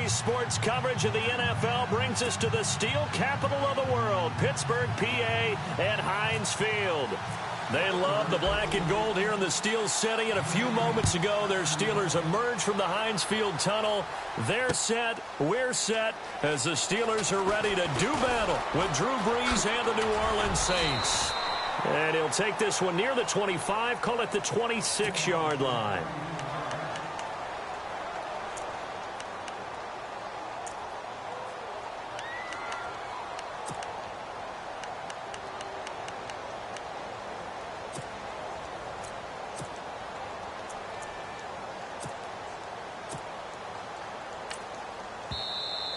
Today's sports coverage of the NFL brings us to the steel capital of the world, Pittsburgh, PA, at Heinz Field. They love the black and gold here in the Steel City, and a few moments ago, their Steelers emerged from the Heinz Field tunnel. They're set, we're set, as the Steelers are ready to do battle with Drew Brees and the New Orleans Saints. And he'll take this one near the 25, call it the 26-yard line.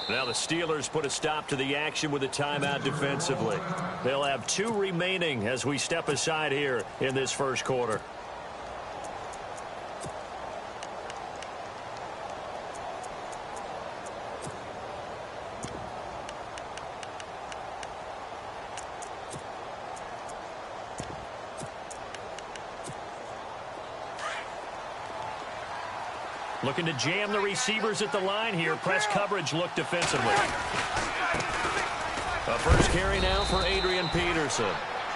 Now the Steelers put a stop to the action with a timeout defensively. They'll have 2 remaining as we step aside here in this first quarter. Looking to jam the receivers at the line here. Press coverage look defensively. A first carry now for Adrian Peterson.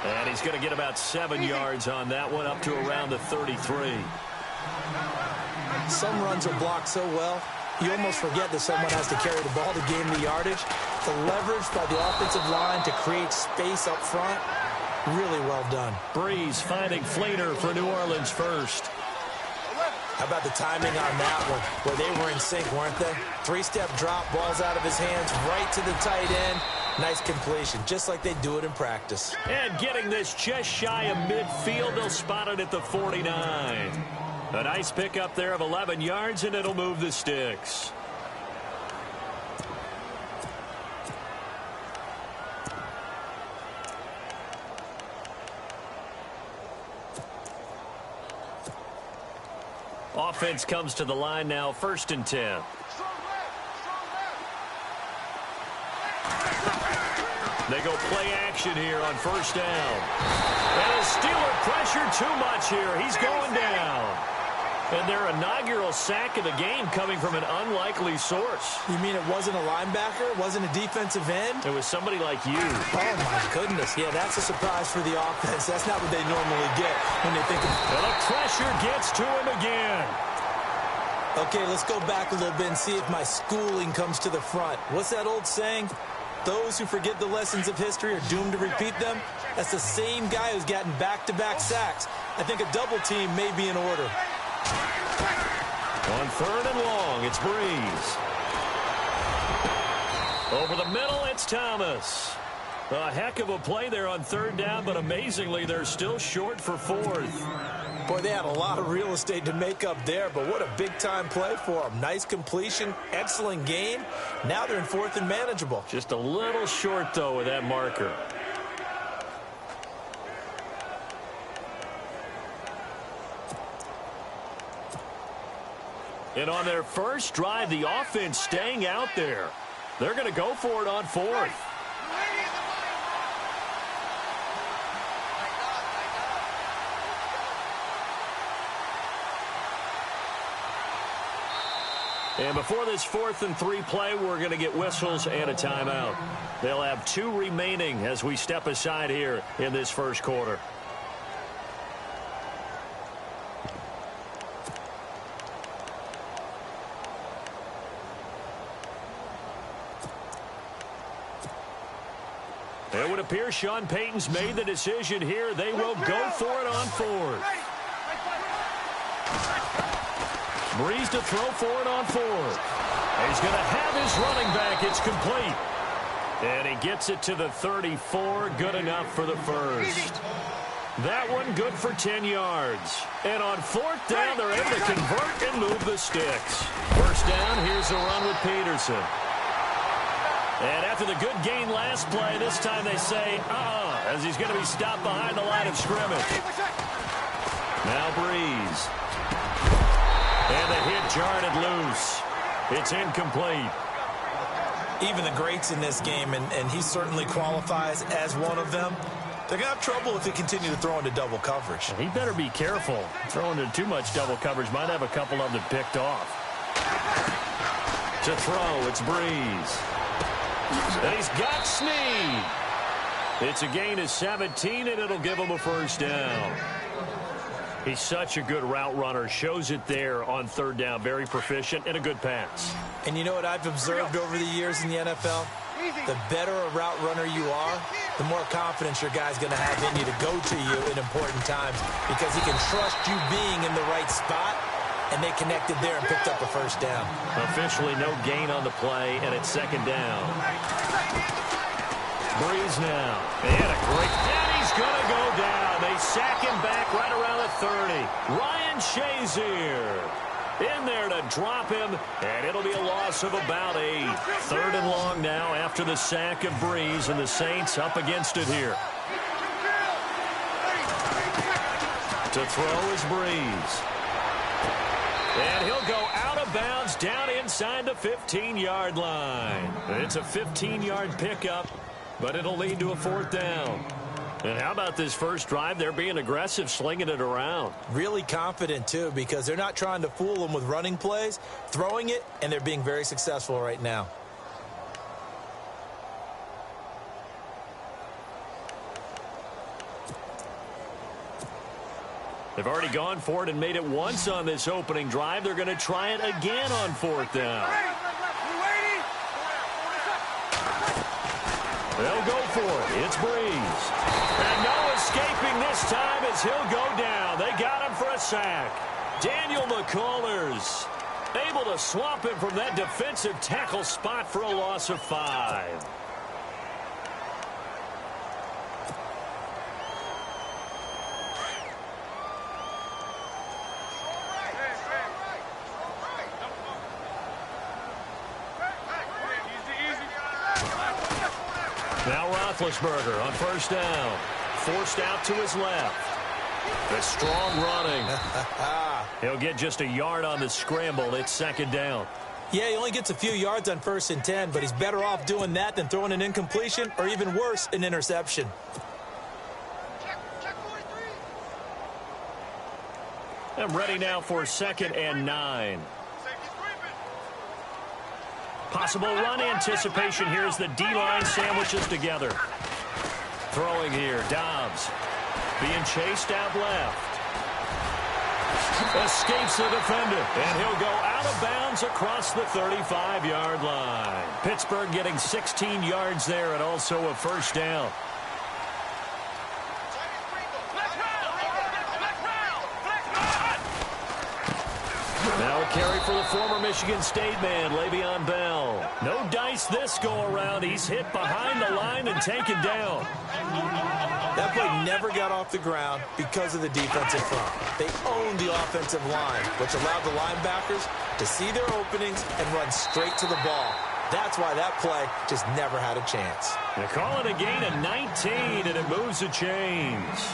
And he's going to get about 7 yards on that one, up to around the 33. Some runs are blocked so well, you almost forget that someone has to carry the ball to gain the yardage. The leverage by the offensive line to create space up front, really well done. Brees finding Fleener for New Orleans first. How about the timing on that one, where they were in sync, weren't they? 3-step drop, balls out of his hands, right to the tight end. Nice completion, just like they do it in practice. And getting this just shy of midfield, they'll spot it at the 49. A nice pickup there of 11 yards, and it'll move the sticks. Offense comes to the line now, 1st and 10. They go play action here on 1st down. And a Steeler pressure too much here. He's going down. And their inaugural sack of the game coming from an unlikely source. You mean it wasn't a linebacker? It wasn't a defensive end? It was somebody like you. Oh, my goodness. Yeah, that's a surprise for the offense. That's not what they normally get when they think of... And the pressure gets to him again. Okay, let's go back a little bit and see if my schooling comes to the front. What's that old saying? Those who forget the lessons of history are doomed to repeat them. That's the same guy who's gotten back-to-back sacks. I think a double team may be in order. On 3rd and long, it's Brees. Over the middle, it's Thomas. A heck of a play there on 3rd down, but amazingly, they're still short for 4th. Boy, they had a lot of real estate to make up there, but what a big-time play for them. Nice completion, excellent game. Now they're in 4th and manageable. Just a little short, though, with that marker. And on their first drive, the offense staying out there. They're going to go for it on 4th. And before this 4th and 3 play, we're going to get whistles and a timeout. They'll have 2 remaining as we step aside here in this first quarter. It would appear Sean Payton's made the decision here. They will go for it on 4th. Brees to throw for it on 4th. He's going to have his running back. It's complete. And he gets it to the 34. Good enough for the first. That one good for 10 yards. And on 4th down, they're able to convert and move the sticks. First down, here's a run with Peterson. And after the good gain last play, this time they say, as he's going to be stopped behind the line of scrimmage. Now Brees. And the hit jarred it loose. It's incomplete. Even the greats in this game, and he certainly qualifies as one of them, they're going to have trouble if they continue to throw into double coverage. He better be careful. Throwing into too much double coverage might have a couple of them picked off. To throw, it's Breeze. And he's got Snead. It's a gain of 17, and it'll give him a first down. He's such a good route runner. Shows it there on third down. Very proficient and a good pass. And you know what I've observed over the years in the NFL? The better a route runner you are, the more confidence your guy's going to have in you to go to you in important times because he can trust you being in the right spot, and they connected there and picked up a first down. Officially no gain on the play, and it's second down. Breeze now. They had a great... And he's going to go down. They sack him back right around the 30. Ryan Shazier in there to drop him, and it'll be a loss of about 8. Third and long now after the sack of Breeze, and the Saints up against it here. To throw is Breeze. And he'll go out of bounds down inside the 15-yard line. It's a 15-yard pickup, but it'll lead to a fourth down. And how about this first drive? They're being aggressive, slinging it around. Really confident, too, because they're not trying to fool them with running plays, throwing it, and they're being very successful right now. They've already gone for it and made it once on this opening drive. They're going to try it again on fourth down. They'll go for it. It's Breeze. And no escaping this time as he'll go down. They got him for a sack. Daniel McCullers able to swap him from that defensive tackle spot for a loss of 5. Now Roethlisberger on first down. Forced out to his left. The strong running. He'll get just a yard on the scramble. It's second down. Yeah, he only gets a few yards on 1st and 10, but he's better off doing that than throwing an incompletion or even worse, an interception. I'm ready now for 2nd and 9. Possible run anticipation here as the D-line sandwiches together. Throwing here, Dobbs. Being chased out left. Escapes the defender, and he'll go out of bounds across the 35-yard line. Pittsburgh getting 16 yards there and also a first down. Now a carry for the former Michigan State man, Le'Veon Bell. No dice this go-around. He's hit behind the line and taken down. That play never got off the ground because of the defensive front. They owned the offensive line, which allowed the linebackers to see their openings and run straight to the ball. That's why that play just never had a chance. They call it a gain of 19, and it moves the chains.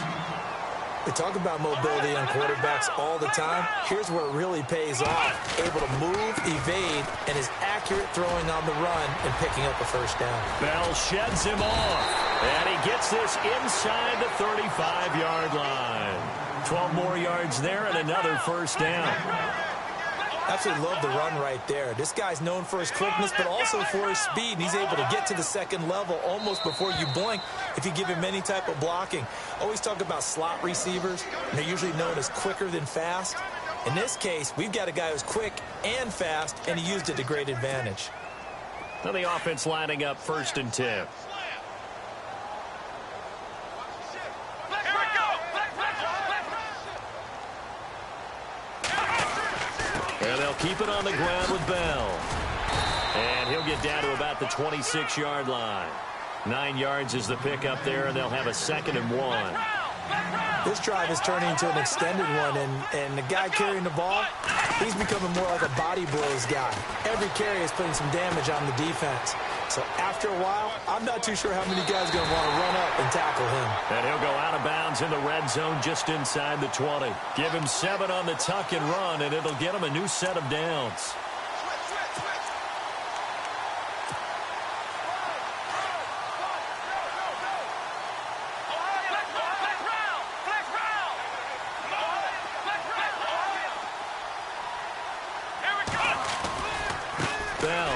We talk about mobility on quarterbacks all the time. Here's where it really pays off. Able to move, evade, and is accurate throwing on the run and picking up a first down. Bell sheds him off, and he gets this inside the 35-yard line. 12 more yards there and another first down. Absolutely love the run right there. This guy's known for his quickness, but also for his speed. And he's able to get to the second level almost before you blink if you give him any type of blocking. Always talk about slot receivers, and they're usually known as quicker than fast. In this case, we've got a guy who's quick and fast, and he used it to great advantage. Now the offense lining up 1st and 10. And they'll keep it on the ground with Bell. And he'll get down to about the 26-yard line. 9 yards is the pickup there, and they'll have a 2nd and 1. This drive is turning into an extended one, and the guy carrying the ball, he's becoming more like a body blows guy. Every carry is putting some damage on the defense. So after a while, I'm not too sure how many guys are going to want to run up and tackle him. And he'll go out of bounds in the red zone just inside the 20. Give him 7 on the tuck and run, and it'll get him a new set of downs. Bell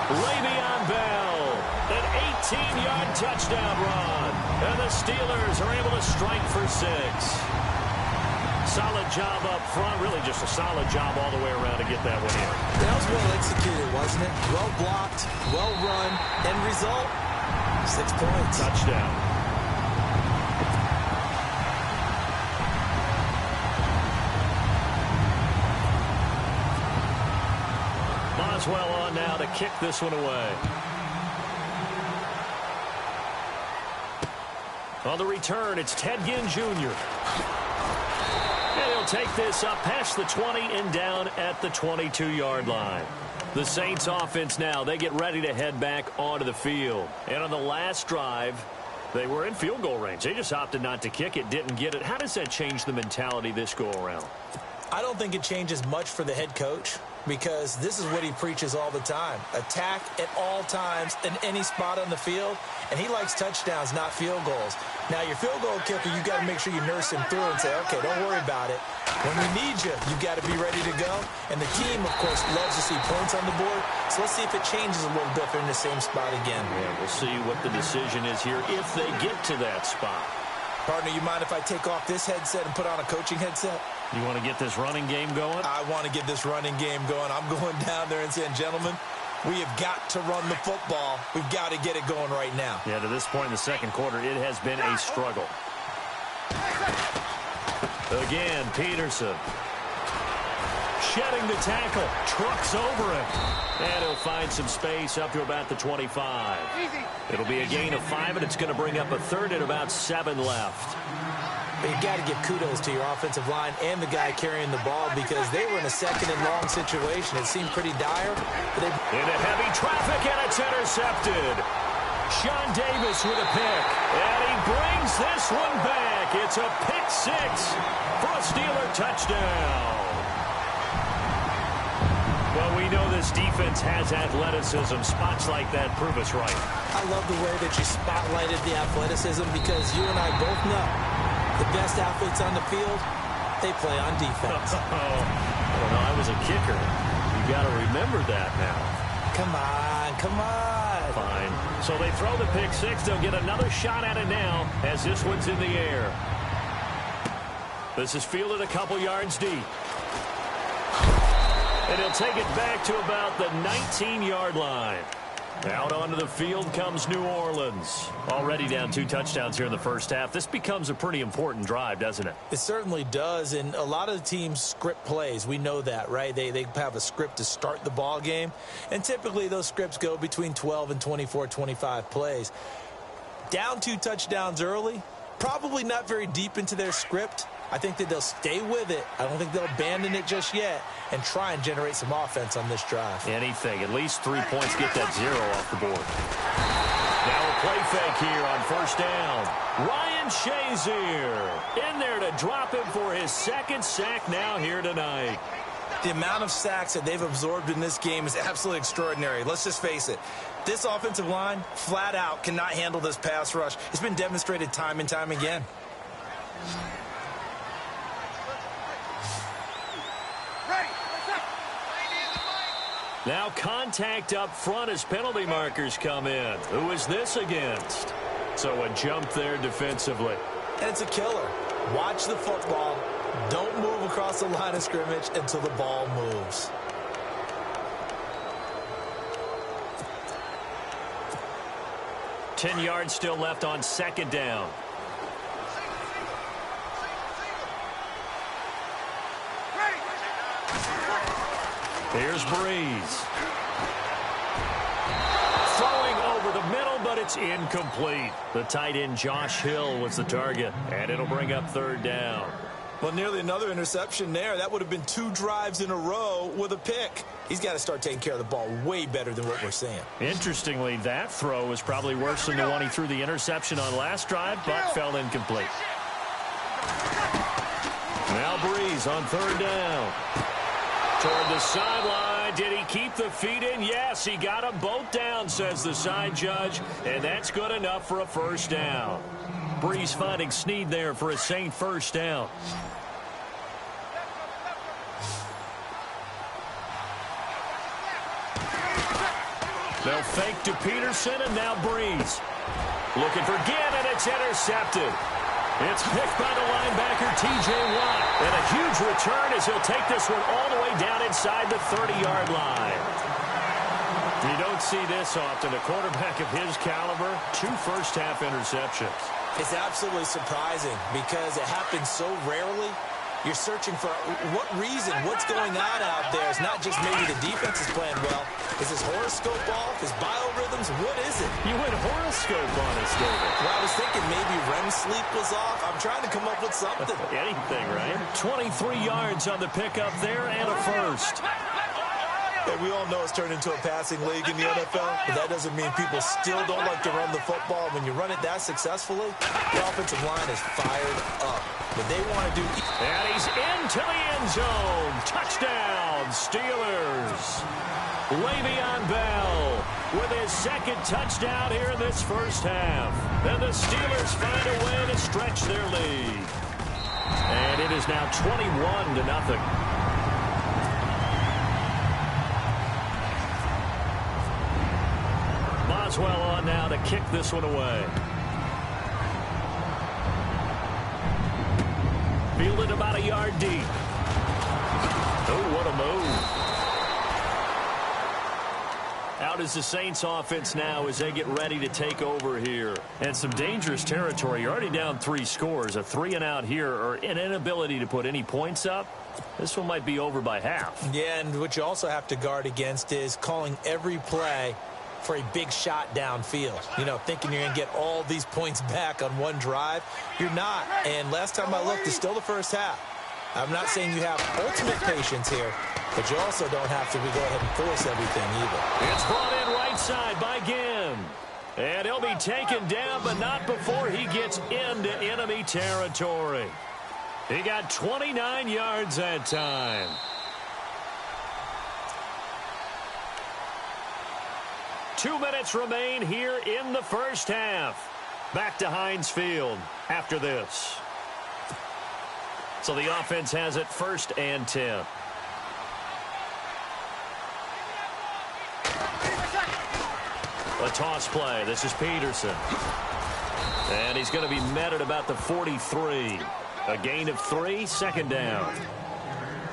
Le'Veon Bell, an 18-yard touchdown run. And the Steelers are able to strike for 6. Solid job up front. Really just a solid job all the way around to get that one in. That was well executed, wasn't it? Well blocked, well run. End result, 6 points. Touchdown. Boswell on now to kick this one away. On the return, it's Ted Ginn Jr. And he'll take this up past the 20 and down at the 22-yard line. The Saints offense now, they get ready to head back onto the field. And on the last drive, they were in field goal range. They just opted not to kick it, didn't get it. How does that change the mentality this go-around? I don't think it changes much for the head coach because this is what he preaches all the time. Attack at all times in any spot on the field, and he likes touchdowns, not field goals. Now, your field goal kicker, you got to make sure you nurse him through and say, okay, don't worry about it. When we need you, you got to be ready to go. And the team, of course, loves to see points on the board. So let's see if it changes a little bit if they're in the same spot again. Yeah, we'll see what the decision is here if they get to that spot. Partner, you mind if I take off this headset and put on a coaching headset? You want to get this running game going? I want to get this running game going. I'm going down there and saying, gentlemen, we have got to run the football. We've got to get it going right now. Yeah, to this point in the second quarter, it has been a struggle. Again, Peterson. Shedding the tackle. Trucks over him. And he'll find some space up to about the 25. It'll be a gain of 5, and it's going to bring up a third at about 7 left. But you got to give kudos to your offensive line and the guy carrying the ball because they were in a second and long situation. It seemed pretty dire. But into heavy traffic, and it's intercepted. Sean Davis with a pick, and he brings this one back. It's a pick 6 for a Steeler touchdown. Well, we know this defense has athleticism. Spots like that prove us right. I love the way that you spotlighted the athleticism because you and I both know the best athletes on the field, they play on defense. Well, I was a kicker. You got to remember that now. Come on, come on. Fine. So they throw the pick 6. They'll get another shot at it now as this one's in the air. This is fielded a couple yards deep. And he'll take it back to about the 19-yard line. Out onto the field comes New Orleans. Already down 2 touchdowns here in the first half. This becomes a pretty important drive, doesn't it? It certainly does, and a lot of the teams script plays. We know that, right? They have a script to start the ball game, and typically those scripts go between 12 and 24, 25 plays. Down 2 touchdowns early, probably not very deep into their script. I think that they'll stay with it. I don't think they'll abandon it just yet and try and generate some offense on this drive. Anything. At least 3 points. Get that 0 off the board. Now a play fake here on first down. Ryan Shazier in there to drop him for his 2nd sack now here tonight. The amount of sacks that they've absorbed in this game is absolutely extraordinary. Let's just face it. This offensive line, flat out, cannot handle this pass rush. It's been demonstrated time and time again. Now contact up front as penalty markers come in. Who is this against? So a jump there defensively. And it's a killer. Watch the football. Don't move across the line of scrimmage until the ball moves. Ten yards still left on 2nd down. Here's Breeze. Throwing over the middle, but it's incomplete. The tight end Josh Hill was the target, and it'll bring up 3rd down. Well, nearly another interception there. That would have been 2 drives in a row with a pick. He's got to start taking care of the ball way better than what we're seeing. Interestingly, that throw was probably worse than the one he threw the interception on last drive, but fell incomplete. Now Breeze on 3rd down. Toward the sideline. Did he keep the feet in? Yes, he got them both down, says the side judge, and that's good enough for a 1st down. Breeze finding Snead there for a Saint 1st down. They'll fake to Peterson, and now Breeze. Looking for Ginn, and it's intercepted. It's picked by the linebacker, T.J. Watt. And a huge return as he'll take this one all the way down inside the 30-yard line. You don't see this often. A quarterback of his caliber, 2 first-half interceptions. It's absolutely surprising because it happens so rarely. You're searching for what reason, what's going on out there. It's not just maybe the defense is playing well. Is his horoscope off? His biorhythms? What is it? You went horoscope on us, David. Well, I was thinking maybe REM sleep was off. I'm trying to come up with something. Anything, right? 23 yards on the pickup there and a first. And we all know it's turned into a passing league in the NFL, but that doesn't mean people still don't like to run the football. When you run it that successfully, the offensive line is fired up. But they want to do... And he's into the end zone. Touchdown, Steelers. Le'Veon Bell with his second touchdown here in this first half. And the Steelers find a way to stretch their lead. And it is now 21-0. Boswell on now to kick this one away. Fielded about a yard deep. Oh, what a move. Out is the Saints offense now as they get ready to take over here. And some dangerous territory. You're already down 3 scores. A 3-and-out here or an inability to put any points up. This one might be over by half. Yeah, and what you also have to guard against is calling every play for a big shot downfield. You know, thinking you're going to get all these points back on one drive. You're not. And last time I looked, it's still the first half. I'm not saying you have ultimate patience here, but you also don't have to go ahead and force everything either. It's brought in right side by Ginn. And he'll be taken down, but not before he gets into enemy territory. He got 29 yards that time. Two minutes remain here in the first half. Back to Heinz Field after this. So the offense has it 1st and 10. A toss play. This is Peterson. And he's going to be met at about the 43. A gain of 3, 2nd down.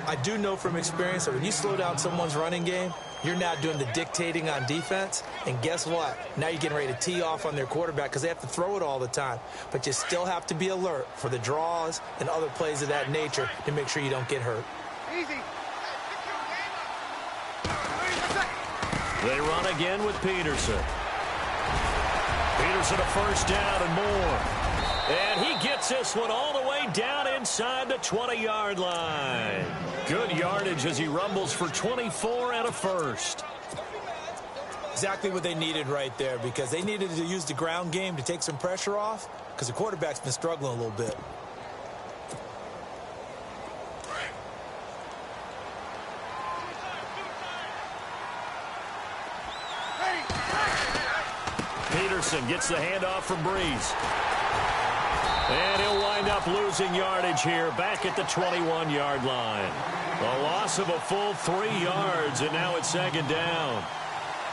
I do know from experience that when you slow down someone's running game, you're now doing the dictating on defense. And guess what? Now you're getting ready to tee off on their quarterback because they have to throw it all the time. But you still have to be alert for the draws and other plays of that nature to make sure you don't get hurt. Easy. They run again with Peterson. Peterson a 1st down and more. And he gets this one all the way down inside the 20-yard line. Good yardage as he rumbles for 24 and a 1st. Exactly what they needed right there because they needed to use the ground game to take some pressure off because the quarterback's been struggling a little bit. Peterson gets the handoff from Breeze. And he'll wind up losing yardage here back at the 21-yard line. A loss of a full 3 yards, and now it's 2nd down.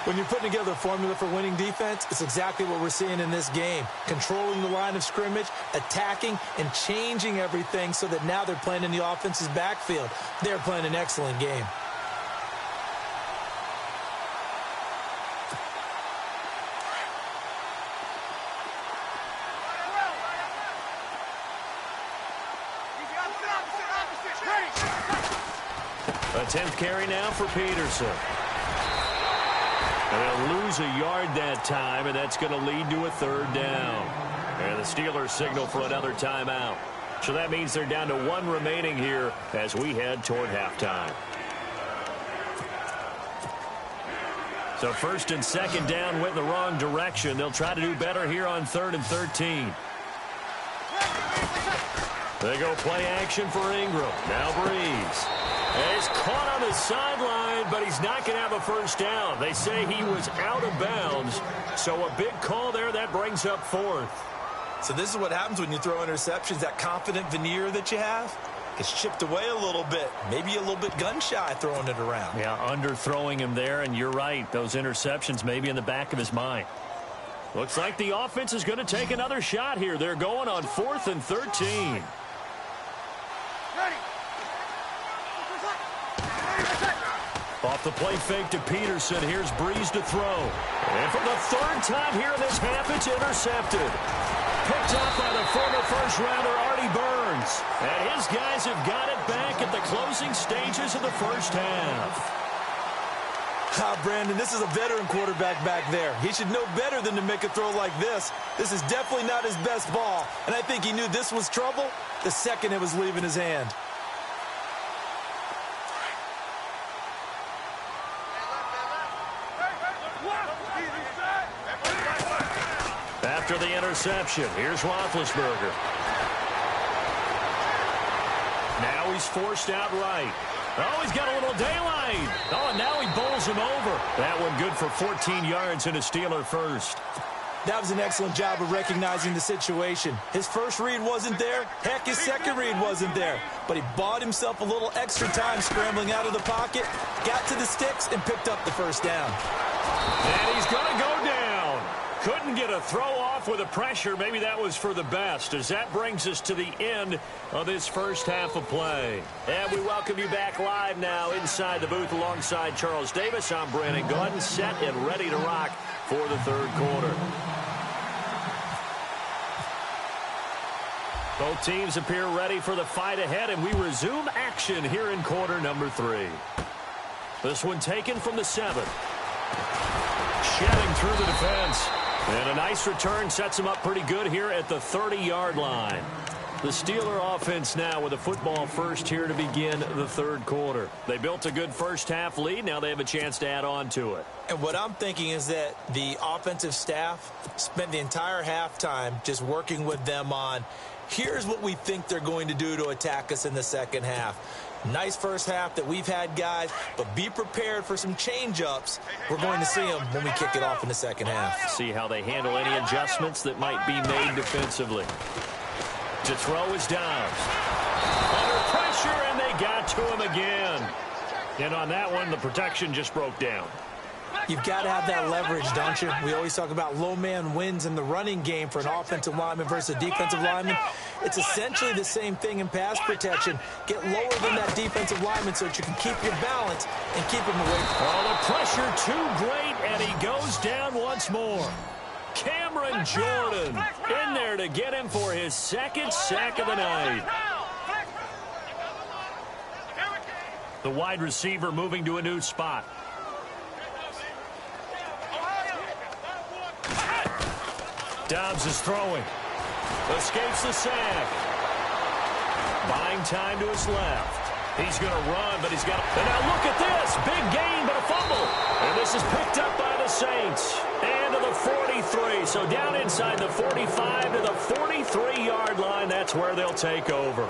When you're putting together a formula for winning defense, it's exactly what we're seeing in this game. Controlling the line of scrimmage, attacking, and changing everything so that now they're playing in the offense's backfield. They're playing an excellent game. A 10th carry now for Peterson. And they'll lose a yard that time, and that's going to lead to a 3rd down. And the Steelers signal for another timeout. So that means they're down to 1 remaining here as we head toward halftime. So 1st and 2nd down went in the wrong direction. They'll try to do better here on 3rd and 13. They go play action for Ingram. Now Breeze. And he's caught on the sideline, but he's not going to have a 1st down. They say he was out of bounds. So a big call there. That brings up 4th. So this is what happens when you throw interceptions, that confident veneer that you have. It's chipped away a little bit. Maybe a little bit gun-shy throwing it around. Yeah, underthrowing him there, and you're right. Those interceptions may be in the back of his mind. Looks like the offense is going to take another shot here. They're going on 4th and 13. Off the play fake to Peterson. Here's Breeze to throw. And for the 3rd time here in this half, it's intercepted. Picked up by the former first-rounder Artie Burns. And his guys have got it back at the closing stages of the first half. Brandon, this is a veteran quarterback back there. He should know better than to make a throw like this. This is definitely not his best ball. And I think he knew this was trouble the second it was leaving his hand. After the interception, here's Roethlisberger. Now he's forced out right. Oh, he's got a little daylight. Oh, and now he bowls him over. That one good for 14 yards and a Steeler first. That was an excellent job of recognizing the situation. His first read wasn't there. Heck, his second read wasn't there. But he bought himself a little extra time scrambling out of the pocket, got to the sticks, and picked up the first down. And he's going to go down. Couldn't get a throw off with the pressure. Maybe that was for the best, as that brings us to the end of this first half of play. And we welcome you back live now inside the booth alongside Charles Davis. I'm Brandon Gaudin, set and ready to rock for the 3rd quarter. Both teams appear ready for the fight ahead, and we resume action here in quarter number 3. This one taken from the 7. Shedding through the defense. And a nice return sets him up pretty good here at the 30-yard line. The Steeler offense now with a football first here to begin the 3rd quarter. They built a good first half lead. Now they have a chance to add on to it. And what I'm thinking is that the offensive staff spent the entire halftime just working with them on, here's what we think they're going to do to attack us in the second half. Nice first half that we've had, guys, but be prepared for some change-ups. We're going to see them when we kick it off in the second half. See how they handle any adjustments that might be made defensively. To throw is Dobbs. Under pressure, and they got to him again. And on that one, the protection just broke down. You've got to have that leverage, don't you? We always talk about low man wins in the running game for an offensive lineman versus a defensive lineman. It's essentially the same thing in pass protection. Get lower than that defensive lineman so that you can keep your balance and keep him away. Oh, the pressure too great, and he goes down once more. Cameron Jordan in there to get him for his 2nd sack of the night. The wide receiver moving to a new spot. Dobbs is throwing. Escapes the sack. Buying time to his left. He's going to run, but he's got to... And now look at this. Big gain, but a fumble. And this is picked up by the Saints. And to the 43. So down inside the 45 to the 43-yard line. That's where they'll take over.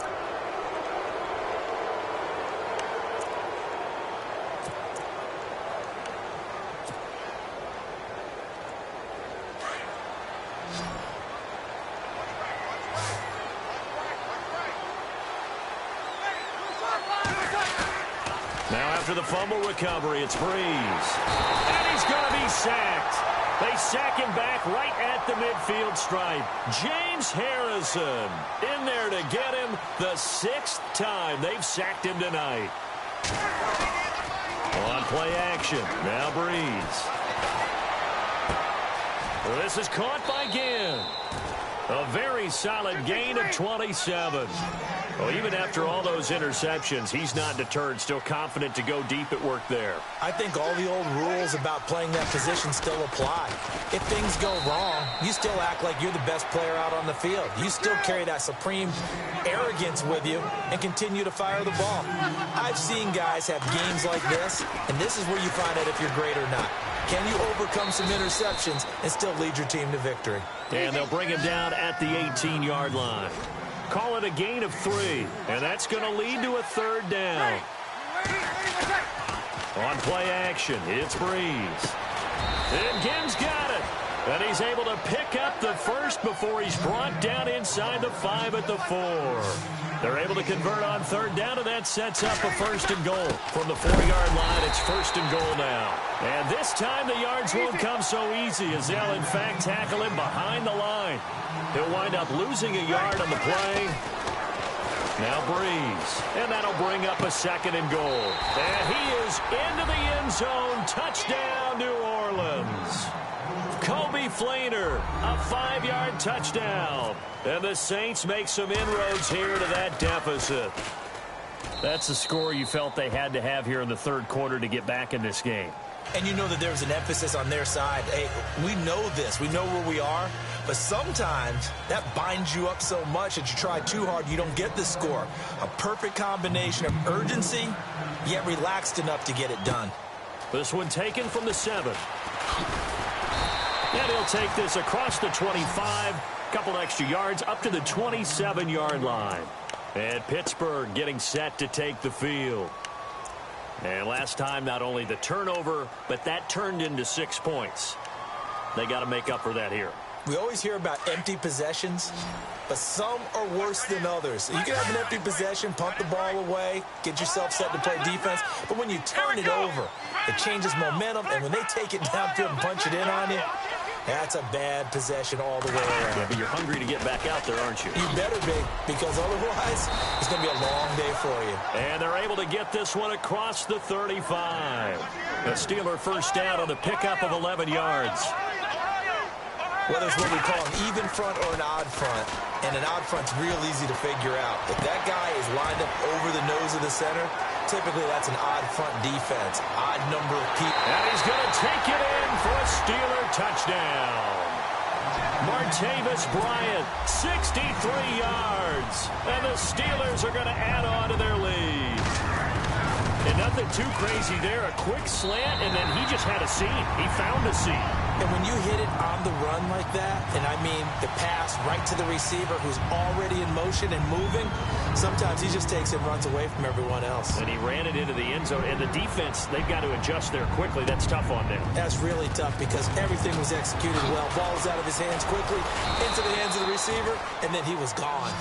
Now after the fumble recovery, it's Breeze. And he's going to be sacked. They sack him back right at the midfield stripe. James Harrison in there to get him the 6th time they've sacked him tonight. On play action, now Breeze. This is caught by Ginn. A very solid gain of 27. Well, even after all those interceptions, he's not deterred, still confident to go deep at work there. I think all the old rules about playing that position still apply. If things go wrong, you still act like you're the best player out on the field. You still carry that supreme arrogance with you and continue to fire the ball. I've seen guys have games like this, and this is where you find out if you're great or not. Can you overcome some interceptions and still lead your team to victory? And they'll bring him down at the 18-yard line. Call it a gain of 3, and that's going to lead to a 3rd down. On play action, it's Breeze. And Ginn's got it. And he's able to pick up the first before he's brought down inside the 5 at the 4. They're able to convert on third down, and that sets up a first and goal. From the 4-yard line, it's first and goal now. And this time the yards won't come so easy as they'll, in fact, tackle him behind the line. He'll wind up losing a yard on the play. Now Breeze, and that'll bring up a second and goal. And he is into the end zone. Touchdown, New Orleans. Kobe Flainer, a 5-yard touchdown. And the Saints make some inroads here to that deficit. That's the score you felt they had to have here in the third quarter to get back in this game. And you know that there's an emphasis on their side. Hey, we know this. We know where we are. But sometimes that binds you up so much that you try too hard, you don't get the score. A perfect combination of urgency, yet relaxed enough to get it done. This one taken from the 7. And he'll take this across the 25. Couple extra yards up to the 27-yard line. And Pittsburgh getting set to take the field. And last time, not only the turnover, but that turned into 6 points. They got to make up for that here. We always hear about empty possessions, but some are worse than others. You can have an empty possession, punt the ball away, get yourself set to play defense, but when you turn it over, it changes momentum, and when they take it downfield and punch it in on you, that's a bad possession all the way around. Yeah, but you're hungry to get back out there, aren't you? You better be, because otherwise, it's going to be a long day for you. And they're able to get this one across the 35. The Steeler first down on the pickup of 11 yards. Whether it's what we call an even front or an odd front, and an odd front's real easy to figure out. If that guy is lined up over the nose of the center, typically that's an odd front defense. Odd number of people. And he's going to take it in for a Steeler touchdown. Martavis Bryant, 63 yards. And the Steelers are going to add on to their lead. And nothing too crazy there. A quick slant, and then he just had a seam. He found a seam. And when you hit it on the run like that, and I mean the pass right to the receiver who's already in motion and moving, sometimes he just takes and runs away from everyone else. And he ran it into the end zone. And the defense, they've got to adjust there quickly. That's tough on them. That's really tough because everything was executed well. Ball's out of his hands quickly, into the hands of the receiver, and then he was gone.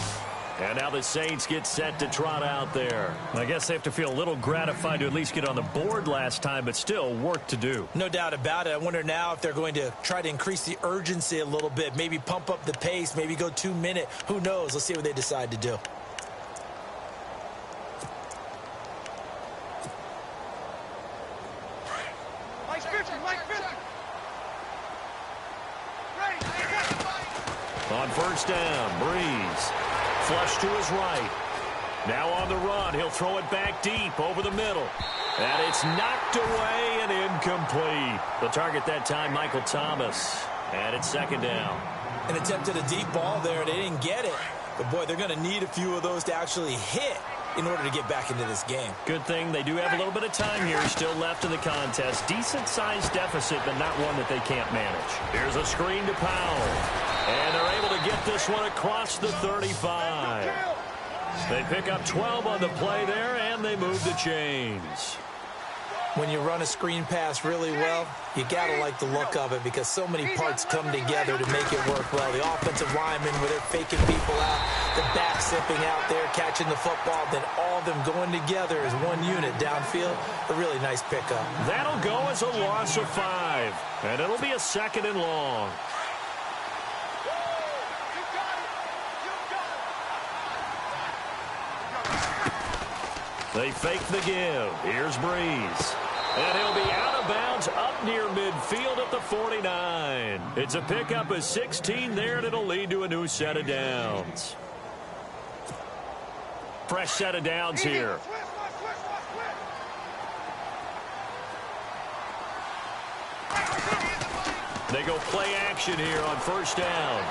And now the Saints get set to trot out there. I guess they have to feel a little gratified to at least get on the board last time, but still work to do. No doubt about it. I wonder now if they're going to try to increase the urgency a little bit, maybe pump up the pace, maybe go 2-minute. Who knows? Let's see what they decide to do. On first down, Breeze. Flush to his right. Now on the run, he'll throw it back deep over the middle. And it's knocked away and incomplete. The target that time, Michael Thomas. And it's second down. An attempt at a deep ball there. They didn't get it. But, boy, they're going to need a few of those to actually hit in order to get back into this game. Good thing they do have a little bit of time here still left in the contest. Decent-sized deficit, but not one that they can't manage. Here's a screen to Powell. And they're able to get this one across the 35. They pick up 12 on the play there, and they move the chains. When you run a screen pass really well, you got to like the look of it because so many parts come together to make it work well. The offensive linemen, where they're faking people out, the back zipping out there, catching the football, then all of them going together as one unit downfield. A really nice pickup. That'll go as a loss of 5, and it'll be a second and long. They fake the give. Here's Breeze. And he'll be out of bounds up near midfield at the 49. It's a pickup of 16 there, and it'll lead to a new set of downs. Fresh set of downs here. They go play action here on first down.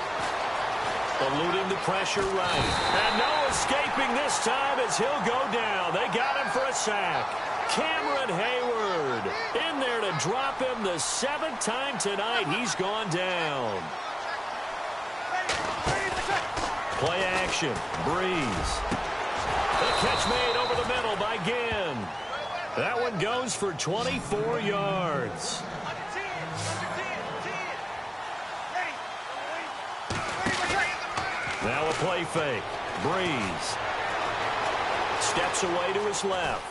Eluding the pressure right. And no escaping this time as he'll go down. They got him for a sack. Cameron Hayward in there to drop him the 7th time tonight. He's gone down. Play action. Breeze. The catch made over the middle by Ginn. That one goes for 24 yards. Now a play fake. Breeze. Steps away to his left.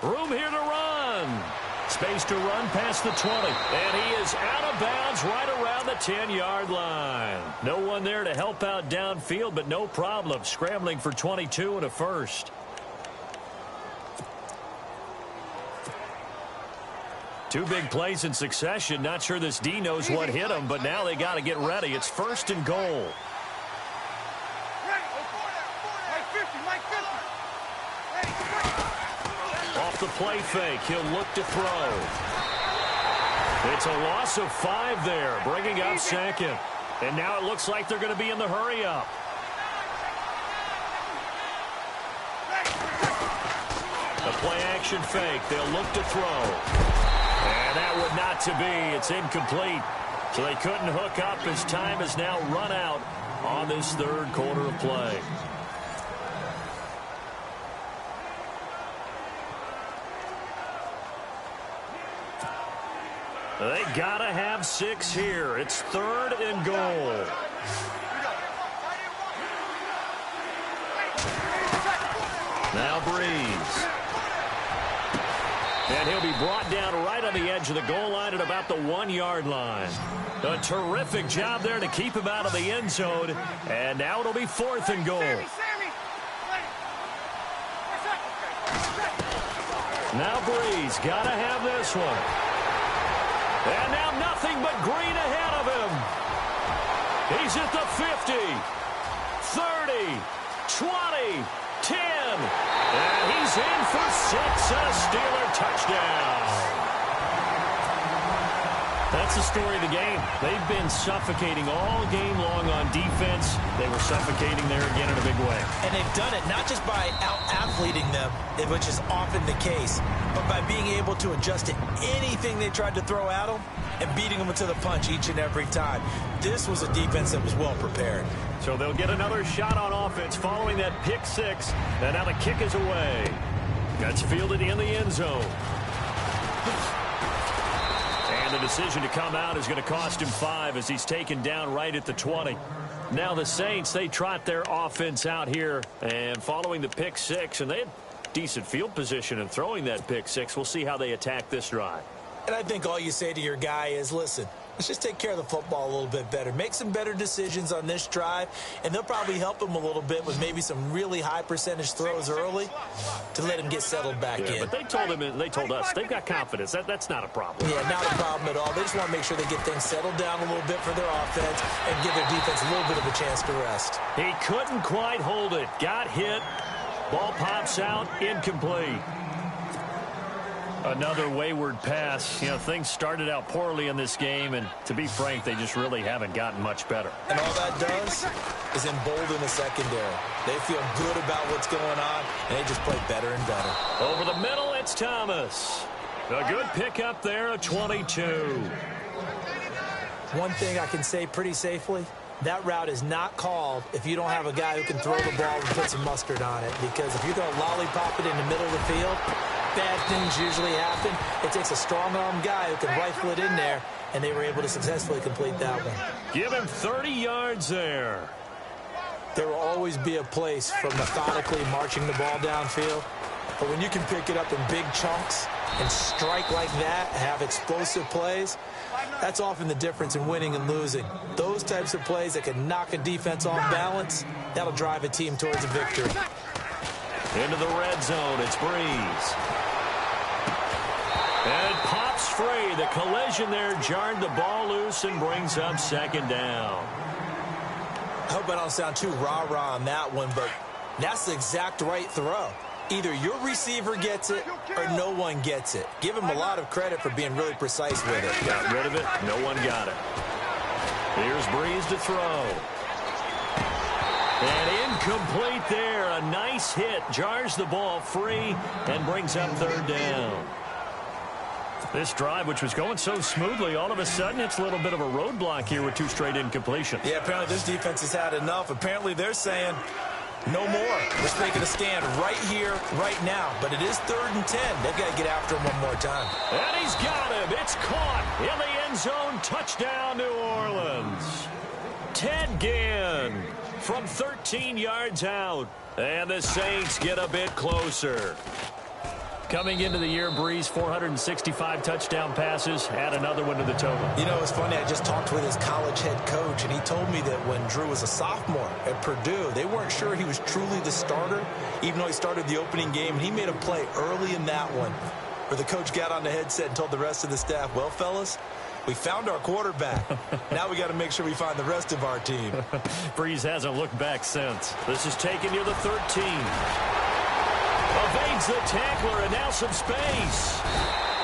Room here to run. Space to run past the 20. And he is out of bounds right around the 10-yard line. No one there to help out downfield, but no problem. Scrambling for 22 and a first. Two big plays in succession. Not sure this D knows what hit him, but now they got to get ready. It's first and goal. Off the play fake, he'll look to throw. It's a loss of 5 there, bringing up second. And now it looks like they're going to be in the hurry-up. The play-action fake, they'll look to throw. And that would not to be. It's incomplete. So they couldn't hook up as time has now run out on this third quarter of play. They gotta have 6 here. It's third and goal. Now Breeze. And he'll be brought down right on the edge of the goal line at about the 1-yard line. A terrific job there to keep him out of the end zone. And now it'll be fourth and goal. Now Breeze got to have this one. And now nothing but green ahead of him. He's at the 50, 30, 20, 10. And he's in for 6, a Steeler touchdown. That's the story of the game. They've been suffocating all game long on defense. They were suffocating there again in a big way. And they've done it not just by out-athleting them, which is often the case, but by being able to adjust to anything they tried to throw at them and beating them to the punch each and every time. This was a defense that was well prepared. So they'll get another shot on offense following that pick 6. And now the kick is away. That's fielded in the end zone. And the decision to come out is going to cost him 5 as he's taken down right at the 20. Now the Saints, they trot their offense out here. And following the pick 6, and they had decent field position in throwing that pick 6. We'll see how they attack this drive. And I think all you say to your guy is, listen, let's just take care of the football a little bit better. Make some better decisions on this drive, and they'll probably help him a little bit with maybe some really high percentage throws early to let him get settled back in. But they told us they've got confidence. That's not a problem. Yeah, not a problem at all. They just want to make sure they get things settled down a little bit for their offense and give their defense a little bit of a chance to rest. He couldn't quite hold it. Got hit. Ball pops out. Incomplete. Another wayward pass. You know, things started out poorly in this game, and to be frank, they just really haven't gotten much better. And all that does is embolden the secondary. They feel good about what's going on, and they just play better and better. Over the middle, it's Thomas. A good pickup there, a 22. One thing I can say pretty safely, that route is not called if you don't have a guy who can throw the ball and put some mustard on it. Because if you're going to lollipop it in the middle of the field, bad things usually happen. It takes a strong-arm guy who can rifle it in there, and they were able to successfully complete that one. Give him 30 yards there. There will always be a place for methodically marching the ball downfield. But when you can pick it up in big chunks and strike like that, have explosive plays, that's often the difference in winning and losing. Those types of plays that can knock a defense off balance, that'll drive a team towards a victory. Into the red zone, it's Breeze. And it pops free. The collision there jarred the ball loose and brings up second down. I hope I don't sound too rah-rah on that one, but that's the exact right throw. Either your receiver gets it or no one gets it. Give him a lot of credit for being really precise with it. Got rid of it. No one got it. Here's Breeze to throw. And incomplete there. A nice hit. Jars the ball free and brings up third down. This drive, which was going so smoothly, all of a sudden it's a little bit of a roadblock here with 2 straight incompletions. Yeah, apparently this defense has had enough. Apparently they're saying no more. Let's make it a stand right here, right now. But it is 3rd and 10. They've got to get after him one more time. And he's got him. It's caught in the end zone. Touchdown, New Orleans. Ted Ginn from 13 yards out. And the Saints get a bit closer. Coming into the year, Breeze, 465 touchdown passes. Add another one to the total. You know, it's funny. I just talked with his college head coach, and he told me that when Drew was a sophomore at Purdue, they weren't sure he was truly the starter, even though he started the opening game. And he made a play early in that one where the coach got on the headset and told the rest of the staff, well, fellas, we found our quarterback. Now we got to make sure we find the rest of our team. Breeze hasn't looked back since. This is taken near the 13. Evades the tackler, and now some space.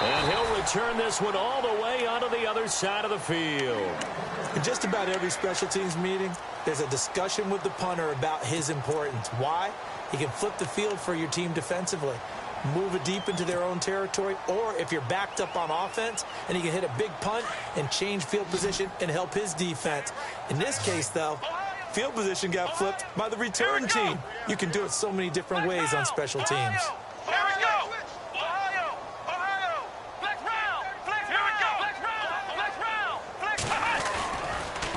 And he'll return this one all the way onto the other side of the field. In just about every special teams meeting, there's a discussion with the punter about his importance. Why? He can flip the field for your team defensively, move it deep into their own territory, or if you're backed up on offense, and he can hit a big punt and change field position and help his defense. In this case, though, field position got flipped by the return team. You can do it so many different ways on special teams.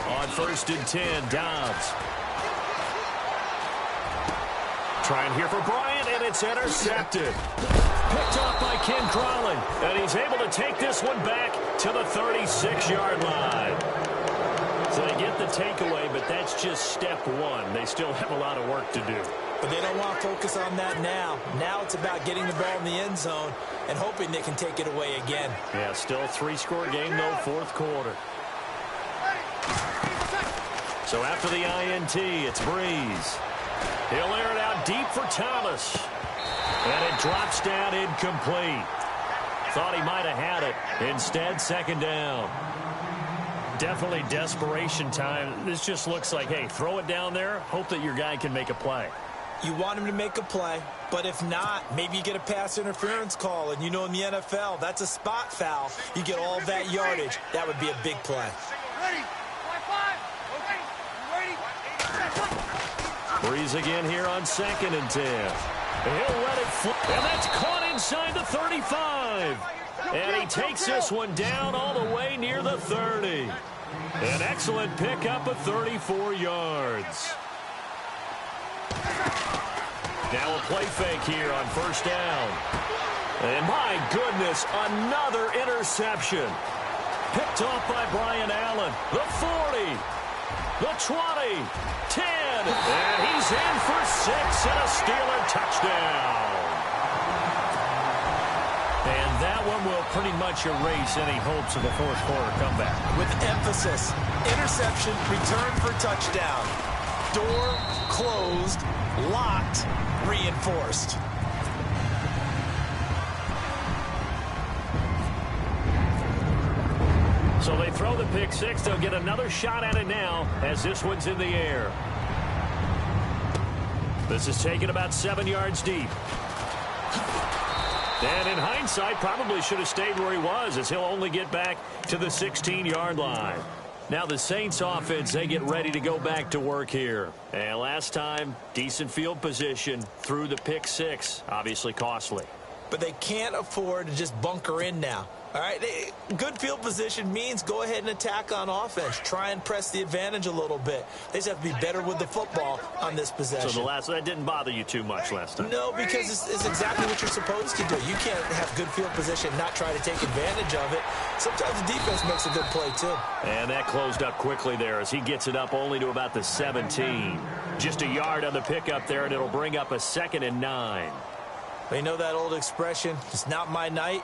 On 1st and 10, Dobbs. Trying here for Bryant, and it's intercepted. Picked off by Ken Crawley, and he's able to take this one back to the 36-yard line. So they get the takeaway, but that's just step one. They still have a lot of work to do. But they don't want to focus on that now. Now it's about getting the ball in the end zone and hoping they can take it away again. Yeah, still a 3-score game, though, 4th quarter. So after the INT, it's Breeze. He'll air it out deep for Thomas. And it drops down incomplete. Thought he might have had it. Instead, 2nd down. Definitely desperation time. This just looks like, hey, throw it down there, hope that your guy can make a play. You want him to make a play, but if not, maybe you get a pass interference call, and you know in the NFL, that's a spot foul. You get all that yardage. That would be a big play. Breeze again here on 2nd and 10. He'll let it fly, and that's caught inside the 35. And he takes this one down all the way near the 30. An excellent pickup of 34 yards. Now a play fake here on 1st down. And my goodness, another interception. Picked off by Brian Allen. The 40, the 20, 10, and he's in for 6 and a Steeler touchdown. And that one will pretty much erase any hopes of a 4th quarter comeback. With emphasis, interception, return for touchdown. Door closed, locked, reinforced. So they throw the pick 6. They'll get another shot at it now as this one's in the air. This is taken about 7 yards deep. And in hindsight, probably should have stayed where he was, as he'll only get back to the 16-yard line. Now the Saints offense, they get ready to go back to work here. And last time, decent field position through the pick 6. Obviously costly. But they can't afford to just bunker in now. All right, good field position means go ahead and attack on offense. Try and press the advantage a little bit. They just have to be better with the football on this possession. So that didn't bother you too much last time? No, because it's exactly what you're supposed to do. You can't have good field position, not try to take advantage of it. Sometimes the defense makes a good play, too. And that closed up quickly there as he gets it up only to about the 17. Just a yard on the pickup there, and it'll bring up a 2nd and 9. Well, you know that old expression, it's not my night?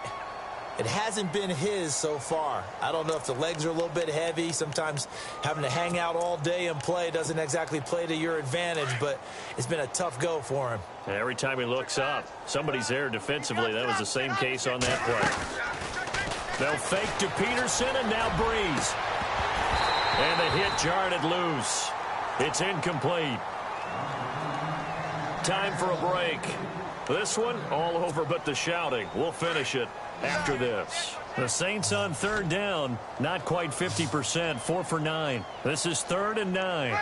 It hasn't been his so far. I don't know if the legs are a little bit heavy. Sometimes having to hang out all day and play doesn't exactly play to your advantage, but it's been a tough go for him. And every time he looks up, somebody's there defensively. That was the same case on that play. They'll fake to Peterson, and now Breeze. And the hit jarred it loose. It's incomplete. Time for a break. This one, all over but the shouting. We'll finish it after this. The Saints on 3rd down, not quite 50%, 4 for 9. This is 3rd and 9.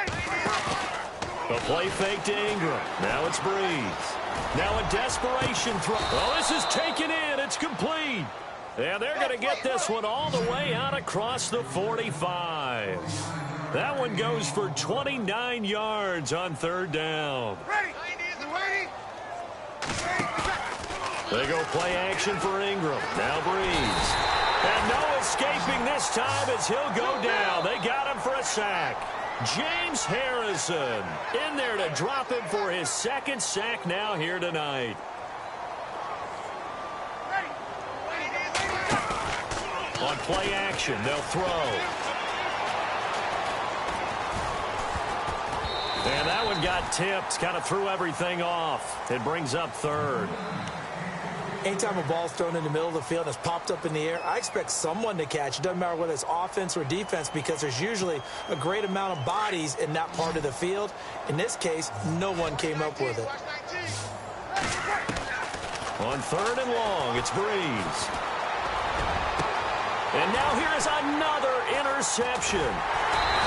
The play fake to Ingram. Now it's Breeze. Now a desperation throw. Oh, this is taken in. It's complete. And they're going to get this one all the way out across the 45. That one goes for 29 yards on third down. They go play action for Ingram. Now Breeze. And no escaping this time as he'll go down. They got him for a sack. James Harrison in there to drop him for his second sack now here tonight. On play action, they'll throw. And that one got tipped, kind of threw everything off. It brings up third. Anytime a ball's thrown in the middle of the field and it's popped up in the air, I expect someone to catch. It doesn't matter whether it's offense or defense because there's usually a great amount of bodies in that part of the field. In this case, no one came up with it. On third and long, it's Breeze. And now here is another interception.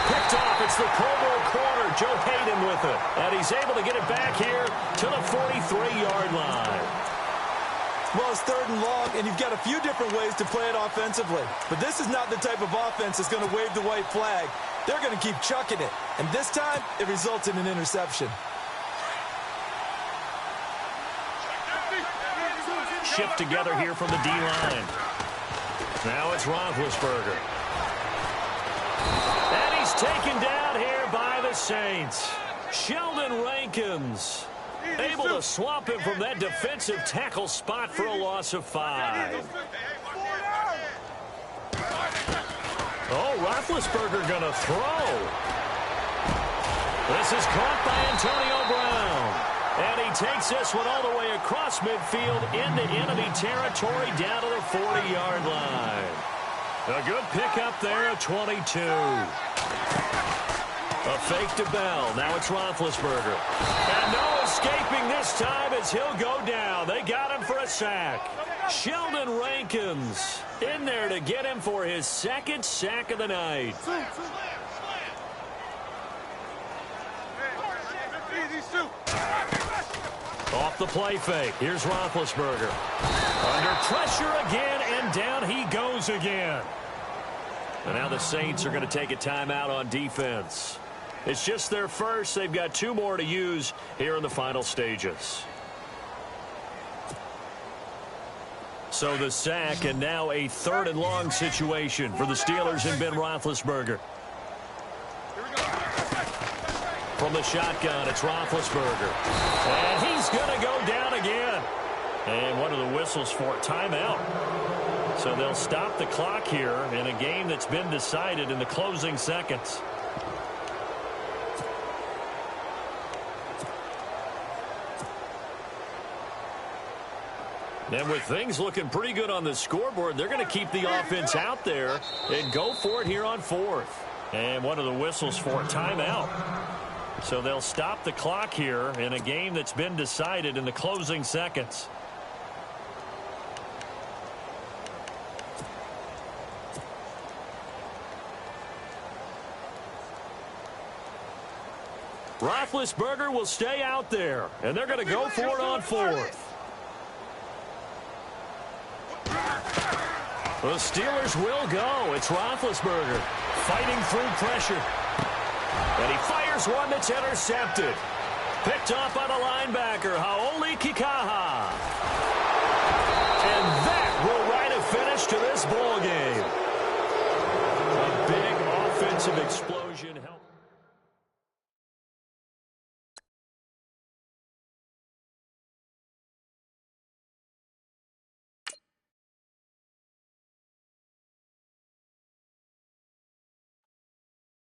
Picked off, it's the Pro Bowl corner, Joe Hayden with it. And he's able to get it back here to the 43-yard line. Well, it's third and long, and you've got a few different ways to play it offensively. But this is not the type of offense that's going to wave the white flag. They're going to keep chucking it. And this time, it results in an interception. Shift together here from the D-line. Now it's Roethlisberger. And he's taken down here by the Saints. Sheldon Rankins able to swap him from that defensive tackle spot for a loss of 5. Oh, Roethlisberger going to throw. This is caught by Antonio Brown. And he takes this one all the way across midfield into enemy territory down to the 40-yard line. A good pickup there at 22. A fake to Bell. Now it's Roethlisberger. And no escaping this time as he'll go down. They got him for a sack. Sheldon Rankins in there to get him for his second sack of the night. Off the play fake. Here's Roethlisberger. Under pressure again, and down he goes again. And now the Saints are going to take a timeout on defense. It's just their first. They've got 2 more to use here in the final stages. So the sack, and now a third and long situation for the Steelers and Ben Roethlisberger. From the shotgun, it's Roethlisberger. And he's going to go down again. And one of the whistles for a timeout. So they'll stop the clock here in a game that's been decided in the closing seconds. And with things looking pretty good on the scoreboard, they're going to keep the offense out there and go for it here on 4th. And one of the whistles for a timeout. So they'll stop the clock here in a game that's been decided in the closing seconds. Roethlisberger will stay out there, and they're going to go for it on 4th. The Steelers will go. It's Roethlisberger fighting through pressure. And he fires one that's intercepted. Picked off by the linebacker, Haoli Kikaha.